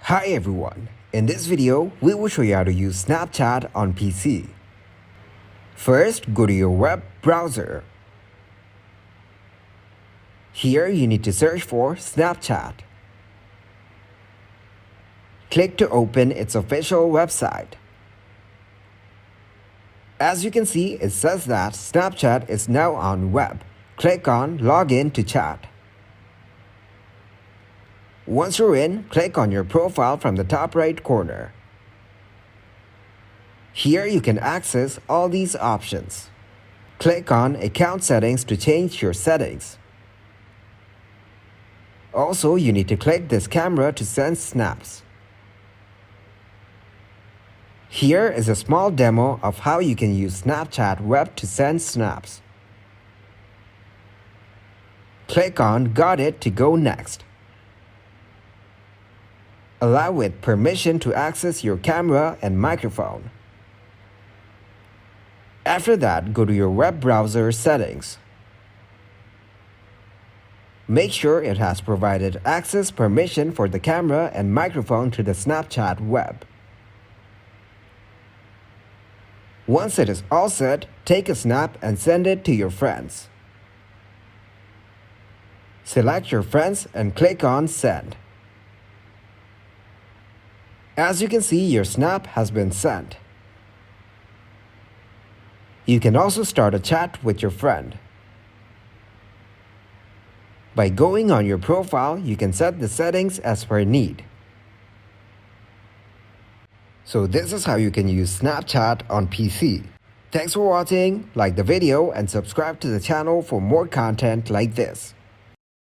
Hi everyone, in this video we will show you how to use Snapchat on PC. First, go to your web browser. Here you need to search for Snapchat. Click to open its official website. As you can see, it says that Snapchat is now on web. Click on Login to chat. Once you're in, click on your profile from the top right corner. Here you can access all these options. Click on Account Settings to change your settings. Also, you need to click this camera to send snaps. Here is a small demo of how you can use Snapchat Web to send snaps. Click on Got it to go next. Allow it permission to access your camera and microphone. After that, go to your web browser settings. Make sure it has provided access permission for the camera and microphone to the Snapchat web. Once it is all set, take a snap and send it to your friends. Select your friends and click on Send. As you can see, your snap has been sent. You can also start a chat with your friend. By going on your profile, you can set the settings as per need. So this is how you can use Snapchat on PC. Thanks for watching, like the video and subscribe to the channel for more content like this.